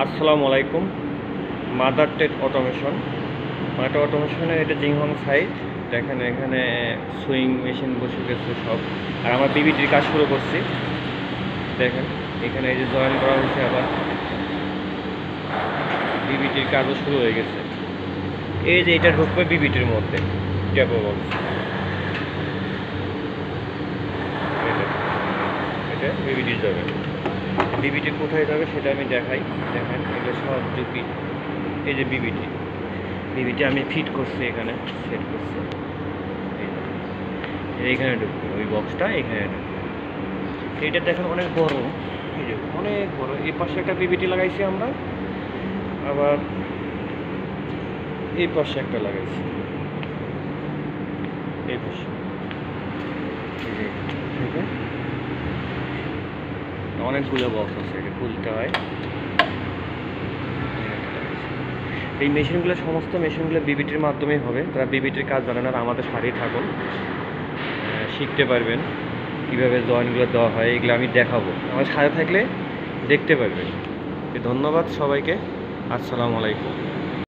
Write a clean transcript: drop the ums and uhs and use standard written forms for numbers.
আসসালামু আলাইকুম। Mother take automation, mother অটোমেশনের এটা জিংহং সাইট। দেখেন এখানে সুইং মেশিন বসে গেছে সব, আর আমরা বিবিটির কাজ শুরু করছি। দেখেন এখানে এই যে জয়েন করা হয়েছে, আবার বিবিটির কাজও শুরু হয়ে গেছে। এই যে এটা ঢুকবে বিবিটির মধ্যে, ট্যাপো বক্স, এটা বিবিটি যাবে। বিবিটি কোথায় যাবে সেটা আমি দেখাই। দেখেন এগুলো সব জুপি, এই যে বিবিটি আমি ফিট করছি, এখানে সেট করছি। এইখানে ঢুকবে ওই বক্সটা, এখানে ঢুকবে। এইটা দেখেন অনেক বড়, এই যে অনেক বড়। এই পাশে একটা বিবিটি লাগাইছি আমরা, আবার এই পাশে একটা লাগাইছি, এই পাশে। অনেকগুলো বক্স আছে, এটা খুলতে হয়। এই মেশিনগুলো, সমস্ত মেশিনগুলো বিবিটির মাধ্যমেই হবে। যারা বিবিটির কাজ জানেন আর আমাদের সাথেই থাকুন, শিখতে পারবেন কীভাবে জয়েন্টগুলো দেওয়া হয়। এগুলো আমি দেখাবো, আমার সাথে থাকলে দেখতে পারবেন। ধন্যবাদ সবাইকে। আসসালামু আলাইকুম।